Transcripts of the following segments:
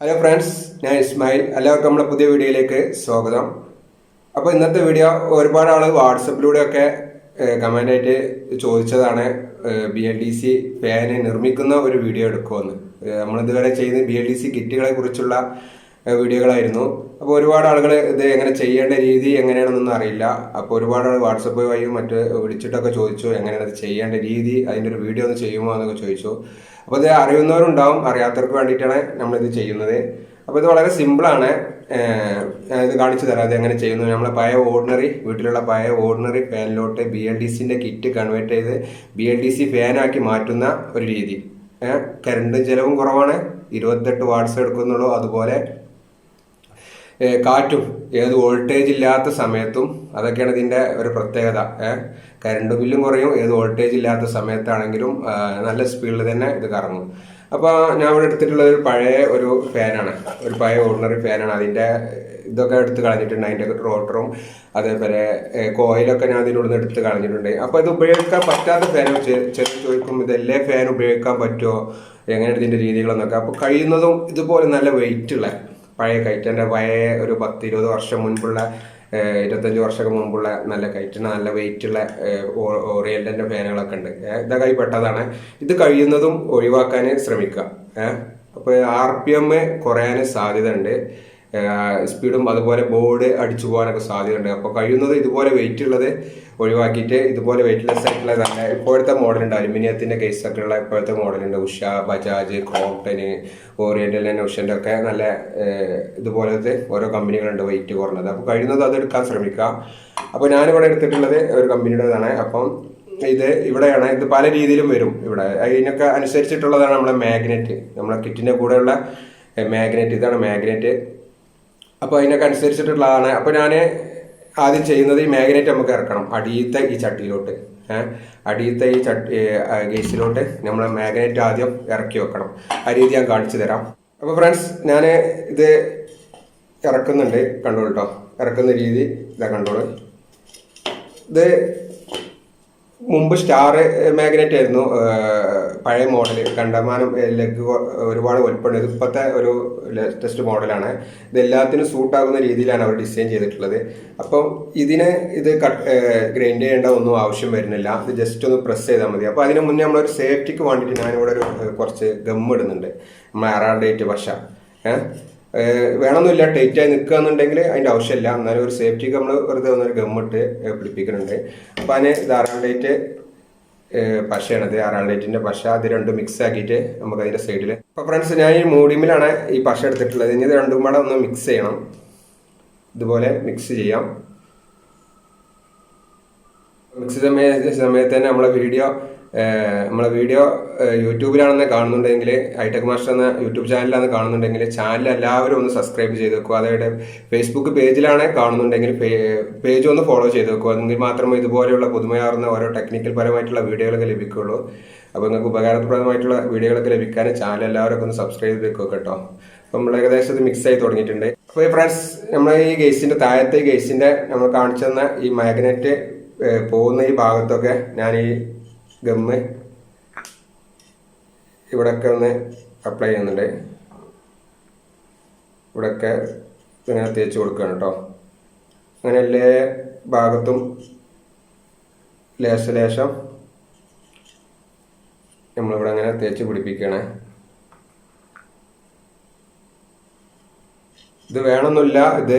Hello friends, ഞാൻ ഇസ്മായിൽ. എല്ലാവർക്കും നമ്മുടെ പുതിയ വീഡിയോയിലേക്ക് സ്വാഗതം. അപ്പോൾ ഇന്നത്തെ വീഡിയോ ഒരുപാട് ആൾ വാട്സപ്പിലൂടെയൊക്കെ കമൻ്റായിട്ട് ചോദിച്ചതാണ്. BLDC ഫാന് നിർമ്മിക്കുന്ന ഒരു വീഡിയോ എടുക്കുമെന്ന്. നമ്മളിതുവരെ ചെയ്യുന്ന BLDC കിറ്റുകളെ കുറിച്ചുള്ള വീഡിയോകളായിരുന്നു. അപ്പോൾ ഒരുപാട് ആളുകൾ ഇത് എങ്ങനെ ചെയ്യേണ്ട രീതി എങ്ങനെയാണെന്നൊന്നും അറിയില്ല. അപ്പോൾ ഒരുപാട് ആൾ വാട്സപ്പ് വഴിയും മറ്റ് വിളിച്ചിട്ടൊക്കെ ചോദിച്ചു എങ്ങനെയാണ് ഇത് ചെയ്യേണ്ട രീതി, അതിൻ്റെ ഒരു വീഡിയോ ഒന്ന് ചെയ്യുമോ എന്നൊക്കെ ചോദിച്ചു. അപ്പോൾ ഇത് അറിയുന്നവരുണ്ടാവും, അറിയാത്തവർക്ക് വേണ്ടിയിട്ടാണ് നമ്മളിത് ചെയ്യുന്നത്. അപ്പോൾ ഇത് വളരെ സിമ്പിളാണ്. ഇത് കാണിച്ചു തരാം അത് എങ്ങനെ ചെയ്യുന്നു. നമ്മളെ വീട്ടിലുള്ള പഴയ ഓർഡിനറി ഫാനിലോട്ട് BLDCൻ്റെ കിറ്റ് കൺവേർട്ട് ചെയ്ത് BLDC ഫാനാക്കി മാറ്റുന്ന ഒരു രീതി. കറണ്ട് ചിലവും കുറവാണ്, 28 വാട്ട്സ് എടുക്കുന്നുള്ളൂ. അതുപോലെ കാറ്റും ഏത് വോൾട്ടേജ് ഇല്ലാത്ത സമയത്തും, അതൊക്കെയാണ് ഇതിൻ്റെ ഒരു പ്രത്യേകത. കറണ്ട് ബില്ലും കുറയും, ഏത് വോൾട്ടേജ് ഇല്ലാത്ത സമയത്താണെങ്കിലും നല്ല സ്പീഡിൽ തന്നെ ഇത് കറങ്ങും. അപ്പോൾ ഞാൻ ഇവിടെ എടുത്തിട്ടുള്ളത് ഒരു ഫാനാണ്, ഒരു പഴയ ഓർഡിനറി ഫാനാണ്. അതിൻ്റെ ഇതൊക്കെ എടുത്ത് കളഞ്ഞിട്ടുണ്ട്, അതിൻ്റെ റോട്ടറും അതേപോലെ കോയിലൊക്കെ ഞാൻ അതിനുള്ളിൽ നിന്ന് എടുത്ത് കളഞ്ഞിട്ടുണ്ട്. അപ്പോൾ ഇത് ഉപയോഗിക്കാൻ പറ്റാത്ത ഫാൻ ചോദിക്കും, ഇതെല്ലാം ഫാൻ ഉപയോഗിക്കാൻ പറ്റുമോ, എങ്ങനെയാണ് ഇതിൻ്റെ രീതികളെന്നൊക്കെ. അപ്പോൾ കഴിയുന്നതും ഇതുപോലെ നല്ല വെയിറ്റുള്ള പഴയ കയറ്റൻ്റെ ഒരു 10-20 വർഷം മുൻപുള്ള 25 വർഷമൊക്കെ മുമ്പുള്ള നല്ല കയറ്റുന്ന നല്ല വെയിറ്റുള്ള ഓറിയന്റിന്റെ ഫാനുകളൊക്കെ ഉണ്ട്. ഇതൊക്കെ പെട്ടതാണ്. ഇത് കഴിയുന്നതും ഒഴിവാക്കാൻ ശ്രമിക്കുക. അപ്പോൾ RPM കുറയാൻ സാധ്യത ഉണ്ട്, സ്പീഡും അതുപോലെ ബോർഡ് അടിച്ചു പോകാനൊക്കെ സാധ്യതയുണ്ട്. അപ്പോൾ കഴിയുന്നത് ഇതുപോലെ വെയിറ്റ് ഉള്ളത് ഒഴിവാക്കിയിട്ട് ഇതുപോലെ വെയിറ്റ്ലെസ് ആയിട്ടുള്ള നല്ല ഇപ്പോഴത്തെ മോഡലുണ്ട്, അലുമിനിയത്തിൻ്റെ കേസൊക്കെ ഉള്ള ഇപ്പോഴത്തെ മോഡലുണ്ട്. ഉഷ, ബജാജ്, ക്രോംപ്ടന്, ഓറിയന്റൽ തന്നെ, ഉഷൻ്റെ ഒക്കെ നല്ല ഇതുപോലത്തെ ഓരോ കമ്പനികളുണ്ട് വെയിറ്റ് കുറഞ്ഞത്. അപ്പോൾ കഴിയുന്നത് അതെടുക്കാൻ ശ്രമിക്കുക. അപ്പോൾ ഞാനിവിടെ എടുത്തിട്ടുള്ളത് ഒരു കമ്പനിയുടേതാണ്. അപ്പം ഇത് ഇവിടെയാണ്, ഇത് പല രീതിയിലും വരും. ഇവിടെ അതിനൊക്കെ അനുസരിച്ചിട്ടുള്ളതാണ് നമ്മളെ മാഗ്നറ്റ്, നമ്മളെ കിറ്റിൻ്റെ കൂടെയുള്ള മാഗ്നറ്റ്. ഇതാണ് മാഗ്നറ്റ്. അപ്പോൾ അതിനൊക്കെ അനുസരിച്ചിട്ടുള്ളതാണ്. അപ്പോൾ ഞാൻ ആദ്യം ചെയ്യുന്നത് ഈ മാഗ്നറ്റ് നമുക്ക് ഇറക്കണം അടിയത്തെ ഈ ചട്ടിയിലോട്ട്. അടിയത്തെ ഈ ഗേസിലോട്ട് നമ്മൾ മാഗ്നറ്റ് ആദ്യം ഇറക്കി വെക്കണം. ആ രീതി ഞാൻ കാണിച്ചു തരാം. അപ്പോൾ ഫ്രണ്ട്സ്, ഞാൻ ഇത് ഇറക്കുന്നുണ്ട്, കണ്ടോളൂ കേട്ടോ. ഇറക്കുന്ന രീതി ഇതാ, കണ്ടോളൂ. ഇത് മുമ്പ് സ്റ്റാർ മാഗ്നറ്റ് ആയിരുന്നു, പഴയ മോഡൽ. കണ്ടമാനം ലെഗ് ഒരുപാട് വലുപ്പമുണ്ട്. ഇത് ഇപ്പോഴത്തെ ഒരു ലേറ്റസ്റ്റ് മോഡലാണ്. ഇതെല്ലാത്തിനും സൂട്ടാകുന്ന രീതിയിലാണ് അവർ ഡിസൈൻ ചെയ്തിട്ടുള്ളത്. അപ്പം ഇത് ഗ്രൈൻഡ് ചെയ്യേണ്ട ഒന്നും ആവശ്യം വരുന്നില്ല. ഇത് ജസ്റ്റ് ഒന്ന് പ്രസ് ചെയ്താൽ മതി. അപ്പോൾ അതിന് മുന്നേ നമ്മളൊരു സേഫ്റ്റിക്ക് വേണ്ടിയിട്ട് ഞാനിവിടെ കുറച്ച് ഗം ഇടുന്നുണ്ട്, നമ്മൾ അറാൾഡേറ്റ് പശ. വേണമെന്നില്ല, ടൈറ്റായി നിൽക്കുകയെന്നുണ്ടെങ്കിൽ അതിൻ്റെ ആവശ്യമില്ല. എന്നാലും ഒരു സേഫ്റ്റിക്ക് നമ്മൾ വെറുതെ ഒന്നൊരു ഗമ്മിട്ട് പിടിപ്പിക്കുന്നുണ്ട്. അപ്പോൾ അതിന് ഇത് അറാൾഡേറ്റ് പശയാണത്, അറാൾഡേറ്റിൻ്റെ പശ. അത് രണ്ടും മിക്സ് ആക്കിയിട്ട് നമുക്ക് അതിൻ്റെ സൈഡിൽ. അപ്പോൾ ഫ്രണ്ട്സ്, ഞാൻ ഈ മീഡിയമിലാണ് ഈ പശ എടുത്തിട്ടുള്ളത്. ഇനി ഇത് രണ്ടും കൂടെ ഒന്ന് മിക്സ് ചെയ്യണം. ഇതുപോലെ മിക്സ് ചെയ്യാം. മിക്സ് സമയത്ത് തന്നെ നമ്മളെ വീഡിയോ യൂട്യൂബിലാണെന്ന് കാണുന്നുണ്ടെങ്കിൽ, ഹൈടെക് മാസ്റ്റർ എന്ന യൂട്യൂബ് ചാനലിലാണ് കാണുന്നുണ്ടെങ്കിൽ ചാനൽ എല്ലാവരും ഒന്ന് സബ്സ്ക്രൈബ് ചെയ്ത് വെക്കുക. അതായത് ഫേസ്ബുക്ക് പേജിലാണ് കാണുന്നുണ്ടെങ്കിൽ പേജ് ഒന്ന് ഫോളോ ചെയ്ത് വെക്കുക. എങ്കിൽ മാത്രമേ ഇതുപോലെയുള്ള പുതുമയാർന്ന ഓരോ ടെക്നിക്കൽ പരമായിട്ടുള്ള വീഡിയോകളൊക്കെ ലഭിക്കുകയുള്ളൂ. അപ്പോൾ നിങ്ങൾക്ക് ഉപകാരപ്രദമായിട്ടുള്ള വീഡിയോകളൊക്കെ ലഭിക്കാൻ ചാനൽ എല്ലാവരും ഒന്ന് സബ്സ്ക്രൈബ് ചെയ്ത് വെക്കുക കേട്ടോ. അപ്പോൾ നമ്മൾ ഏകദേശം ഇത് മിക്സ് ആയി തുടങ്ങിയിട്ടുണ്ട്. അപ്പോൾ ഫ്രണ്ട്സ്, നമ്മൾ ഈ താഴത്തെ ഗേസിൻ്റെ നമ്മൾ കാണിച്ചു തന്ന ഈ മാഗ്നറ്റ് പോകുന്ന ഈ ഭാഗത്തൊക്കെ ഞാൻ ഈ ഗമ്മ് ഇവിടെയൊക്കെ ഒന്ന് അപ്ലൈ ചെയ്യുന്നുണ്ട്. ഇവിടെയൊക്കെ ഇങ്ങനെ തേച്ച് കൊടുക്കുകയാണ് കേട്ടോ. അങ്ങനെ എല്ലാ ഭാഗത്തും ലേശം നമ്മളിവിടെ അങ്ങനെ തേച്ച് പിടിപ്പിക്കുകയാണ്. ഇത് വേണമെന്നില്ല, ഇത്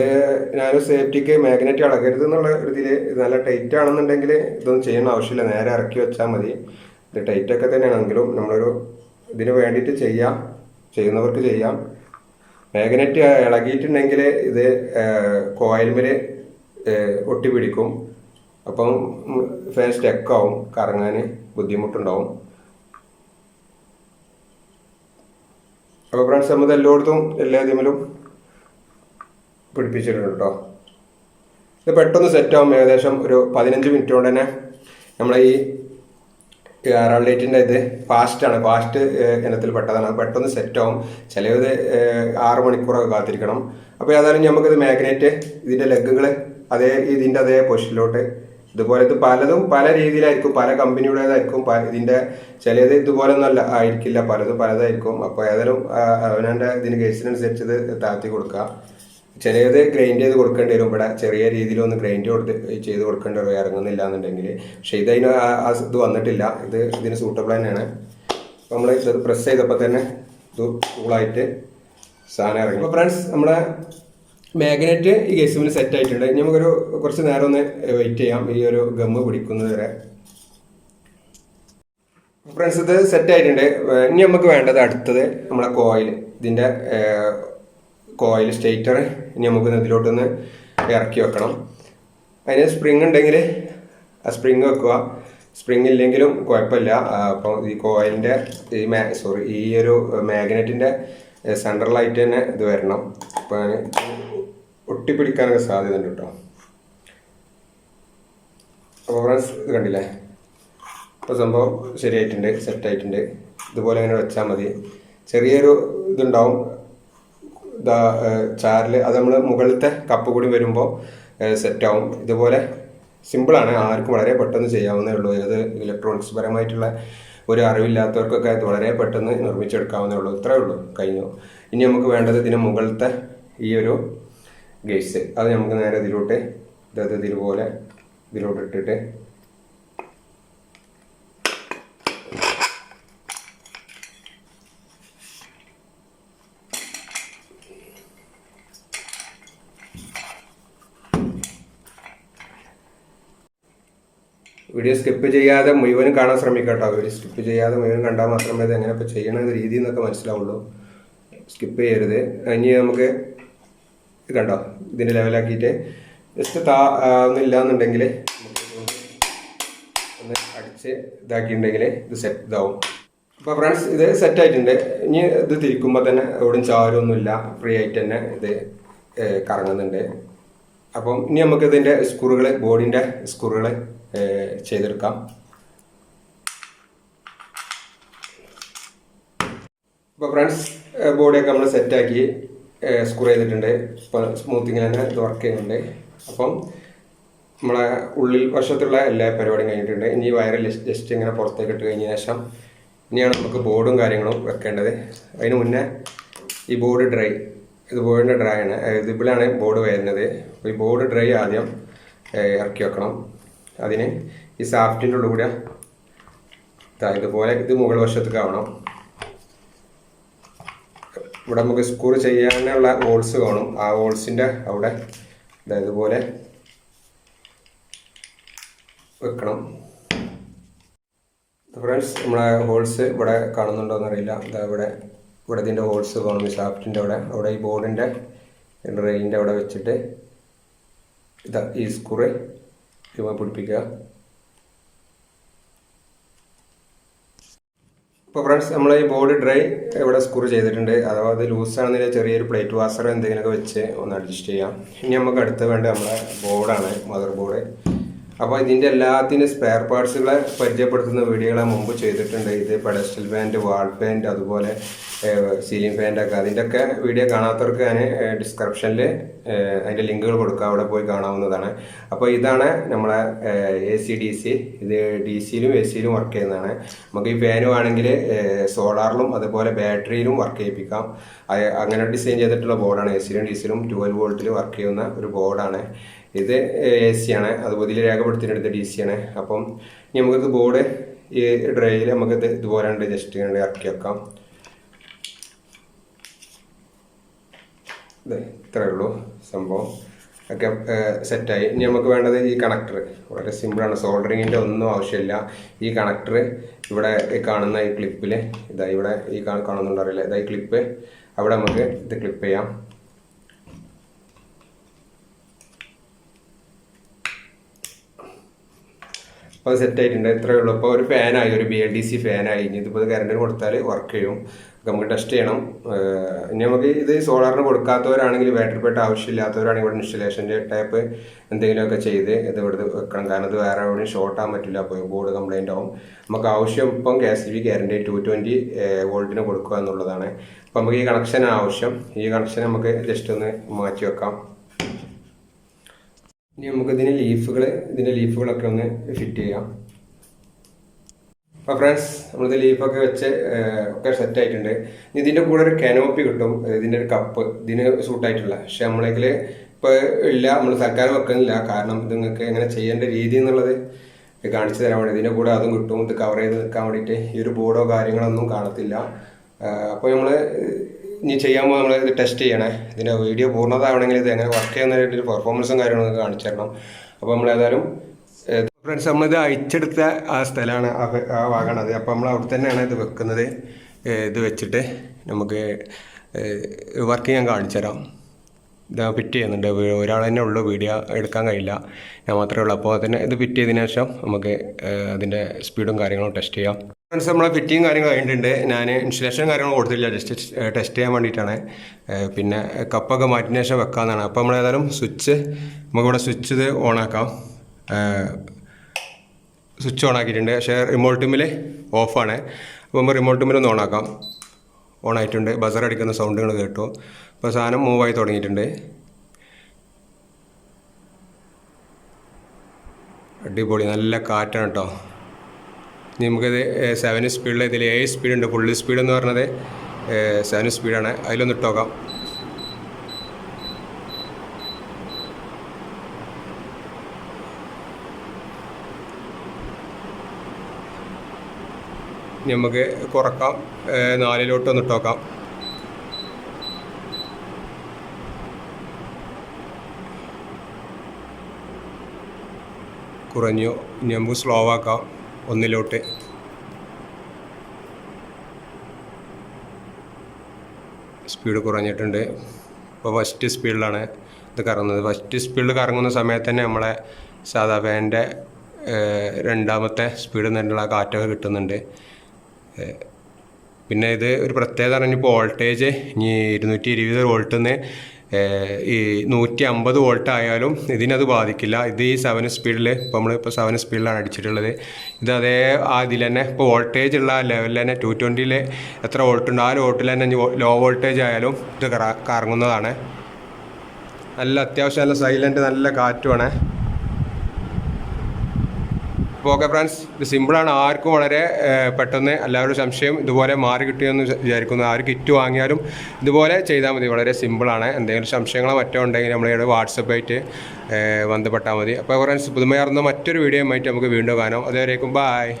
ഞാനൊരു സേഫ്റ്റിക്ക് മാഗ്നറ്റ് ഇളകരുത് എന്നുള്ള ഇതിൽ നല്ല ടൈറ്റ് ആണെന്നുണ്ടെങ്കിൽ ഇതൊന്നും ചെയ്യേണ്ട ആവശ്യമില്ല, നേരെ ഇറക്കി വെച്ചാൽ മതി. ഇത് ടൈറ്റൊക്കെ തന്നെയാണെങ്കിലും നമ്മളൊരു ഇതിന് വേണ്ടിയിട്ട് ചെയ്യുന്നവർക്ക് ചെയ്യാം. മാഗ്നറ്റ് ഇളകിയിട്ടുണ്ടെങ്കിൽ ഇത് കോയിൽമേൽ ഒട്ടിപ്പിടിക്കും. അപ്പം ഫാൻ സ്റ്റക്കാവും, കറങ്ങാൻ ബുദ്ധിമുട്ടുണ്ടാവും. അപ്പോൾ ഫ്രണ്ട്സ്, നമ്മൾ എല്ലായിടത്തും എല്ലാത്തിലും പിടിപ്പിച്ചിട്ടുണ്ട് കേട്ടോ. ഇത് പെട്ടെന്ന് സെറ്റാവും. ഏകദേശം ഒരു 15 മിനിറ്റ് കൊണ്ട് തന്നെ നമ്മളെ ഈ അറാൾഡേറ്റിൻ്റെ ഇത് ഫാസ്റ്റ് ഇനത്തിൽ പെട്ടതാണ്. പെട്ടെന്ന് സെറ്റാവും. ചിലത് 6 മണിക്കൂറൊക്കെ കാത്തിരിക്കണം. അപ്പോൾ ഏതായാലും നമുക്കിത് മാഗ്നറ്റ് ഇതിൻ്റെ ലെഗുകൾ ഇതിൻ്റെ അതേ പൊസിഷനിലോട്ട് ഇതുപോലെ ഇത് പലതും പല രീതിയിലായിരിക്കും, പല കമ്പനിയുടേതായിരിക്കും. ഇതിന്റെ ചിലത് ഇതുപോലെ ഒന്നും അല്ല ആയിരിക്കില്ല, പലതും പലതായിരിക്കും. അപ്പോൾ ഏതായാലും അവനവൻ്റെ ഇതിന് കേസിനനുസരിച്ച് ഇത് താഴ്ത്തി കൊടുക്കുക. ചിലത് ഗ്രൈൻഡ് ചെയ്ത് കൊടുക്കേണ്ടി വരും. ഇവിടെ ചെറിയ രീതിയിലൊന്ന് ഗ്രൈൻഡ് ചെയ്ത് കൊടുക്കേണ്ടി വരും ഇറങ്ങുന്നില്ല എന്നുണ്ടെങ്കിൽ. പക്ഷെ ഇതിന് ഇത് വന്നിട്ടില്ല, ഇതിന് സൂട്ടബിൾ തന്നെയാണ്. നമ്മൾ ഇത് പ്രസ് ചെയ്തപ്പോൾ തന്നെ ഇത് കൂളായിട്ട് സാധനം ഇറങ്ങി. അപ്പോൾ ഫ്രണ്ട്സ്, നമ്മുടെ മാഗ്നറ്റ് ഈ കേസുവിൽ സെറ്റ് ആയിട്ടുണ്ട്. ഇനി നമുക്കൊരു കുറച്ച് നേരം ഒന്ന് വെയിറ്റ് ചെയ്യാം ഈ ഒരു ഗമ്മ് പിടിക്കുന്നത് വരെ. ഫ്രണ്ട്സ്, ഇത് സെറ്റ് ആയിട്ടുണ്ട്. ഇനി നമുക്ക് വേണ്ടത് അടുത്തത് നമ്മളെ കോയിൽ, ഇതിൻ്റെ കോയിൽ സ്റ്റേറ്റർ ഇനി നമുക്ക് ഇതിലോട്ടൊന്ന് ഇറക്കി വെക്കണം. അതിന് സ്പ്രിങ് ഉണ്ടെങ്കിൽ ആ സ്പ്രിങ് വെക്കുക, സ്പ്രിങ് ഇല്ലെങ്കിലും കുഴപ്പമില്ല. അപ്പോൾ ഈ കോയിലിൻ്റെ ഈ ഒരു മാഗ്നറ്റിൻ്റെ സെൻട്രലായിട്ട് തന്നെ ഇത് വരണം. അപ്പോൾ ഞാൻ ഒട്ടിപ്പിടിക്കാനൊക്കെ സാധ്യത ഉണ്ട് കേട്ടോ. അപ്പോൾ ഫ്രണ്ട്സ്, ഇത് കണ്ടില്ലേ, ഇപ്പോൾ സംഭവം ശരിയായിട്ടുണ്ട്, സെറ്റായിട്ടുണ്ട്. ഇതുപോലെ ഇങ്ങനെ വെച്ചാൽ മതി. ചെറിയൊരു ഇതുണ്ടാവും ചാറിൽ, അത് നമ്മൾ മുകളിലത്തെ കപ്പ് കൂടി വരുമ്പോൾ സെറ്റാവും. ഇതുപോലെ സിമ്പിളാണ്, ആർക്കും വളരെ പെട്ടെന്ന് ചെയ്യാവുന്നേ ഉള്ളൂ. ഏത് ഇലക്ട്രോണിക്സ് പരമായിട്ടുള്ള ഒരു അറിവില്ലാത്തവർക്കൊക്കെ ഇത് വളരെ പെട്ടെന്ന് നിർമ്മിച്ചെടുക്കാവുന്നേ ഉള്ളൂ. ഇത്രേ ഉള്ളൂ, കഴിഞ്ഞു. ഇനി നമുക്ക് വേണ്ടത് ഇതിന് മുകളിലത്തെ ഈ ഒരു ഗേസ്, അത് നമുക്ക് നേരെ ഇതിലോട്ട് ഇതുപോലെ ഇതിലോട്ട് ഇട്ടിട്ട് വീഡിയോ സ്കിപ്പ് ചെയ്യാതെ മുഴുവനും കാണാൻ ശ്രമിക്കാം കേട്ടോ. വീഡിയോ സ്കിപ്പ് ചെയ്യാതെ മുഴുവൻ കണ്ടാൽ മാത്രമേ ഇത് എങ്ങനെ ഇപ്പോൾ ചെയ്യണ രീതി എന്നൊക്കെ മനസ്സിലാവുള്ളൂ. സ്കിപ്പ് ചെയ്യരുത്. ഇനി നമുക്ക് കണ്ടോ ഇതിൻ്റെ ലെവലാക്കിയിട്ട് ജസ്റ്റ് ഒന്നുമില്ല എന്നുണ്ടെങ്കിൽ ഒന്ന് അടിച്ച് ഇതാക്കിയിട്ടുണ്ടെങ്കിൽ ഇത് സെറ്റ് ഇതാവും. അപ്പോൾ ഫ്രണ്ട്സ്, ഇത് സെറ്റായിട്ടുണ്ട്. ഇനി ഇത് തിരിക്കുമ്പോൾ തന്നെ എവിടെയും ചാരമൊന്നുമില്ല, ഫ്രീ ആയിട്ട് തന്നെ ഇത് കറങ്ങുന്നുണ്ട്. അപ്പം ഇനി നമുക്ക് ഇതിൻ്റെ സ്ക്രൂകൾ, ബോഡിൻ്റെ സ്ക്രൂകൾ ചെയ്തെടുക്കാം. അപ്പോൾ ഫ്രണ്ട്സ്, ബോഡിയൊക്കെ നമ്മൾ സെറ്റാക്കി സ്ക്രൂ ചെയ്തിട്ടുണ്ട്. ഇപ്പോൾ സ്മൂത്തിങ്ങിൽ തന്നെ ഇത് വർക്ക് ചെയ്യുന്നുണ്ട്. അപ്പം നമ്മളെ ഉള്ളിൽ വശത്തുള്ള എല്ലാ പരിപാടിയും കഴിഞ്ഞിട്ടുണ്ട്. ഇനി വയറ് ജസ്റ്റ് ഇങ്ങനെ പുറത്തേക്ക് ഇട്ട് കഴിഞ്ഞ ശേഷം ഇനിയാണ് നമുക്ക് ബോർഡും കാര്യങ്ങളും വെക്കേണ്ടത്. അതിന് മുന്നേ ഈ ബോർഡ് ഇത് ബോർഡിൻ്റെ ഡ്രൈ ആണ്, ഇതിലാണ് ബോർഡ് വരുന്നത്. അപ്പോൾ ഈ ബോർഡ് ഡ്രൈ ആദ്യം ഇറക്കി വെക്കണം. അതിന് ഈ സാഫ്റ്റിൻ്റെ ഉള്ളിൽ കൂടെ ഇതുപോലെ ഇത് മുകൾ വശത്തേക്ക് ആവണം. ഇവിടെ നമുക്ക് സ്ക്രൂ ചെയ്യാനുള്ള ഹോൾസ് കാണും. ആ ഹോൾസിൻ്റെ അവിടെ ഇതുപോലെ വെക്കണം. ഫ്രണ്ട്സ്, നമ്മളെ ഹോൾസ് ഇവിടെ കാണുന്നുണ്ടോ എന്നറിയില്ല. ഇവിടെ ഇതിൻ്റെ ഹോൾസ് കാണും. ഈ ഷാഫ്റ്റിൻ്റെ അവിടെ ഈ ബോർഡിൻ്റെ ഡ്രൈൻ്റെ അവിടെ വെച്ചിട്ട് ഈ സ്ക്രൂ പിടിപ്പിക്കുക. ഇപ്പോൾ ഫ്രണ്ട്സ്, നമ്മൾ ഈ ബോർഡ് ഡ്രൈ ഇവിടെ സ്ക്രൂ ചെയ്തിട്ടുണ്ട്. അഥവാ അത് ലൂസാണെന്നില്ല ചെറിയൊരു പ്ലേറ്റ് വാസർ എന്തെങ്കിലുമൊക്കെ വെച്ച് ഒന്ന് അഡ്ജസ്റ്റ് ചെയ്യാം. ഇനി നമുക്ക് അടുത്ത് വേണ്ട നമ്മളെ ബോർഡാണ്, മദർ ബോർഡ്. അപ്പോൾ ഇതിൻ്റെ എല്ലാത്തിൻ്റെ സ്പെയർ പാർട്സുകളെ പരിചയപ്പെടുത്തുന്ന വീഡിയോകളെ മുമ്പ് ചെയ്തിട്ടുണ്ട്. ഇത് പെഡസ്റ്റൽ ഫാൻറ്റ്, വാൾ ഫാൻറ്റ്, അതുപോലെ സീലിംഗ് ഫാൻറ്റൊക്കെ. അതിൻ്റെയൊക്കെ വീഡിയോ കാണാത്തവർക്ക് ഞാൻ ഡിസ്ക്രിപ്ഷനിൽ അതിൻ്റെ ലിങ്കുകൾ കൊടുക്കുക, അവിടെ പോയി കാണാവുന്നതാണ്. അപ്പോൾ ഇതാണ് നമ്മളെ AC/DC. ഇത് DC-യിലും AC-യിലും വർക്ക് ചെയ്യുന്നതാണ്. നമുക്ക് ഈ ഫാന് വേണമെങ്കിൽ സോളാറിലും അതുപോലെ ബാറ്ററിയിലും വർക്ക് ചെയ്യിപ്പിക്കാം. അങ്ങനെ ഡിസൈൻ ചെയ്തിട്ടുള്ള ബോർഡാണ്. AC-യിലും DC-യിലും 12 വോൾട്ടിൽ വർക്ക് ചെയ്യുന്ന ഒരു ബോർഡാണ്. ഇത് AC ആണ്, അതുപോലെ ഇതിൽ രേഖപ്പെടുത്തിയെടുത്ത് DC ആണ്. അപ്പം നമുക്കിത് ബോർഡ് ഈ ഡ്രൈയിൽ നമുക്കിത് ഇതുപോലെ ഉണ്ട്, ജസ്റ്റ് ഇങ്ങനെ ഇറക്കി വെക്കാം. ഇത്രയേ ഉള്ളൂ സംഭവം. ഒക്കെ സെറ്റായി. ഇനി നമുക്ക് വേണ്ടത് ഈ കണക്ടർ. വളരെ സിമ്പിളാണ്, സോൾഡറിങ്ങിൻ്റെ ഒന്നും ആവശ്യമില്ല. ഈ കണക്ടർ ഇവിടെ കാണുന്ന ഈ ക്ലിപ്പിൽ ഇവിടെ ഈ കാണുന്നുണ്ടറിയില്ല, ഈ ക്ലിപ്പ് അവിടെ നമുക്ക് ഇത് ക്ലിപ്പ് ചെയ്യാം. അപ്പോൾ അത് സെറ്റായിട്ടുണ്ട്. ഇത്രയേ ഉള്ളൂ. ഇപ്പോൾ ഒരു ഫാനായി, ഒരു BLDC ഫാനായി. ഇനി ഇതിപ്പോൾ കറണ്ടിന് കൊടുത്താൽ വർക്ക് ചെയ്യും. നമുക്ക് ടെസ്റ്റ് ചെയ്യണം. ഇനി നമുക്ക് ഇത് സോളാറിന് കൊടുക്കാത്തവരാണെങ്കിൽ, ബാറ്ററി പേട്ട് ആവശ്യമില്ലാത്തവരാണെങ്കിൽ ഇവിടെ ഇൻസ്റ്റലേഷൻ്റെ ടൈപ്പ് എന്തെങ്കിലുമൊക്കെ ചെയ്ത് ഇത് ഇവിടെ വെക്കണം. കാരണം ഇത് വേറെ എവിടെയും ഷോർട്ട് ആകാൻ പറ്റില്ല, അപ്പോൾ ബോർഡ് കംപ്ലൈൻ്റ് ആവും. നമുക്ക് ആവശ്യം ഇപ്പം KCB ഗ്യാരണ്ടി 220 വോൾട്ടിന് കൊടുക്കുക എന്നുള്ളതാണ്. അപ്പോൾ നമുക്ക് ഈ കണക്ഷൻ ആവശ്യം. ഈ കണക്ഷൻ നമുക്ക് ജസ്റ്റ് ഒന്ന് മാറ്റി വെക്കാം. ഇനി നമുക്ക് ഇതിൻ്റെ ലീഫുകളൊക്കെ ഒന്ന് ഫിറ്റ് ചെയ്യാം. അപ്പോൾ ഫ്രണ്ട്സ്, നമ്മളിത് ലീഫൊക്കെ വെച്ച് ഒക്കെ സെറ്റ് ആയിട്ടുണ്ട്. ഇനി ഇതിൻ്റെ കൂടെ ഒരു കനോപ്പി കിട്ടും, ഇതിൻ്റെ ഒരു കപ്പ് ഇതിന് സൂട്ടായിട്ടുള്ള. പക്ഷെ നമ്മളെങ്കിൽ ഇപ്പോൾ ഇല്ല, നമ്മൾ തൽക്കാലം വെക്കുന്നില്ല. കാരണം ഇത് നിങ്ങൾക്ക് എങ്ങനെ ചെയ്യേണ്ട രീതി എന്നുള്ളത് കാണിച്ചു തരാൻ വേണ്ടി. ഇതിൻ്റെ കൂടെ അതും കിട്ടും, ഇത് കവർ ചെയ്ത് നിൽക്കാൻ വേണ്ടിയിട്ട്. ഈ ഒരു ബോർഡോ കാര്യങ്ങളൊന്നും കാണത്തില്ല. അപ്പോൾ നമ്മൾ ഇനി ചെയ്യുമ്പോൾ നമ്മൾ ഇത് ടെസ്റ്റ് ചെയ്യണേ. ഇതിൻ്റെ വീഡിയോ പൂർണ്ണതാവണമെങ്കിൽ ഇത് എങ്ങനെ വർക്ക് ചെയ്യുന്നതിൻ്റെ പെർഫോമൻസും കാര്യങ്ങളൊക്കെ കാണിച്ചു തരണം. അപ്പോൾ നമ്മൾ ഏതായാലും ഫ്രണ്ട്സ്, നമ്മളിത് അയച്ചെടുത്ത ആ സ്ഥലമാണ്, ആ ഭാഗമാണത്. അപ്പോൾ നമ്മൾ അവിടെ തന്നെയാണ് ഇത് വെക്കുന്നത്. ഇത് വെച്ചിട്ട് നമുക്ക് വർക്ക് ചെയ്യാൻ കാണിച്ചു തരാം. ഇത് ഫിറ്റ് ചെയ്യുന്നുണ്ട്. ഒരാൾ തന്നെ ഉള്ളൂ, വീഡിയോ എടുക്കാൻ കഴിയില്ല, ഞാൻ മാത്രമേ ഉള്ളൂ. അപ്പോൾ തന്നെ ഇത് ഫിറ്റ് ചെയ്തതിന് ശേഷം നമുക്ക് അതിൻ്റെ സ്പീഡും കാര്യങ്ങളും ടെസ്റ്റ് ചെയ്യാം. ഫ്രണ്ട്സ്, നമ്മളെ ഫിറ്റിങ് കാര്യങ്ങൾ കഴിഞ്ഞിട്ടുണ്ട്. ഞാൻ ഇൻസ്റ്റലേഷൻ കാര്യങ്ങൾ കൊടുത്തില്ല, ജസ്റ്റ് ടെസ്റ്റ് ചെയ്യാൻ വേണ്ടിയിട്ടാണ്. പിന്നെ കപ്പൊക്കെ മാറ്റിന് ശേഷം വെക്കാമെന്നാണ്. അപ്പോൾ നമ്മൾ ഏതായാലും നമുക്കിവിടെ സ്വിച്ച് ഇത് ഓണാക്കാം. സ്വിച്ച് ഓൺ ആക്കിയിട്ടുണ്ട്, പക്ഷേ റിമോട്ട് മിൽ ഓഫാണ്. അപ്പോൾ നമ്മൾ റിമോട്ട് മിൽ ഒന്ന് ഓണാക്കാം. ഓണായിട്ടുണ്ട്. ബസർ അടിക്കുന്ന സൗണ്ടുകൾ കേട്ടു. അപ്പോൾ സാധനം മൂവായി തുടങ്ങിയിട്ടുണ്ട്. അടിപൊളി, നല്ല കാറ്റാണ് കേട്ടോ. ഇനി നമുക്കിത് 7 സ്പീഡിൽ, ഇതിൽ 7 സ്പീഡുണ്ട്. ഫുള്ള് സ്പീഡ് എന്ന് പറഞ്ഞത് 7 സ്പീഡാണ്. അതിലൊന്ന് ഇട്ടോക്കാം. നമുക്ക് കുറക്കാം, 4 ഇട്ടോക്കാം. കുറഞ്ഞു. ഇനി നമുക്ക് സ്ലോ ആക്കാം 1. സ്പീഡ് കുറഞ്ഞിട്ടുണ്ട്. ഇപ്പോൾ ഫസ്റ്റ് സ്പീഡിലാണ് ഇത് കറങ്ങുന്നത്. ഫസ്റ്റ് സ്പീഡിൽ കറങ്ങുന്ന സമയത്ത് തന്നെ നമ്മളെ സാധാ ഫാനിൻ്റെ രണ്ടാമത്തെ സ്പീഡിൽ നിന്നുള്ള കാറ്റൊക്കെ കിട്ടുന്നുണ്ട്. പിന്നെ ഇത് ഒരു പ്രത്യേകത പറഞ്ഞാൽ ഇപ്പോൾ വോൾട്ടേജ് ഇനി 220 വോൾട്ടിൽ നിന്ന് ഈ 150 വോൾട്ട് ആയാലും ഇതിനത് ബാധിക്കില്ല. ഇത് ഈ 7 സ്പീഡിൽ, ഇപ്പോൾ നമ്മളിപ്പോൾ 7 സ്പീഡിലാണ് അടിച്ചിട്ടുള്ളത്. ഇത് അതേ ഇതിൽ തന്നെ ഇപ്പോൾ വോൾട്ടേജ് ഉള്ള ലെവലിൽ തന്നെ 220 എത്ര വോൾട്ട് ഉണ്ട് ആ വോൾട്ടിൽ തന്നെ ലോ വോൾട്ടേജ് ആയാലും ഇത് കറങ്ങുന്നതാണ്. നല്ല അത്യാവശ്യം നല്ല സൈലൻറ്റ്, നല്ല കാറ്റുമാണ്. അപ്പോൾ ഓക്കെ ഫ്രണ്ട്സ്, ഇത് സിമ്പിളാണ്. ആർക്കും വളരെ പെട്ടെന്ന് എല്ലാവരും സംശയം ഇതുപോലെ മാറി കിട്ടിയെന്ന് വിചാരിക്കുന്നു. ആര് കിറ്റ് വാങ്ങിയാലും ഇതുപോലെ ചെയ്താൽ മതി. വളരെ സിമ്പിളാണ്. എന്തെങ്കിലും സംശയങ്ങളോ മറ്റോ ഉണ്ടെങ്കിൽ നമ്മളിവിടെ വാട്സപ്പായിട്ട് ബന്ധപ്പെട്ടാൽ മതി. അപ്പോൾ ഫ്രണ്ട്സ്, പുതുമയാർന്ന മറ്റൊരു വീഡിയോയുമായിട്ട് നമുക്ക് വീണ്ടും കാണാം. അതുവരേക്കും ബായ്.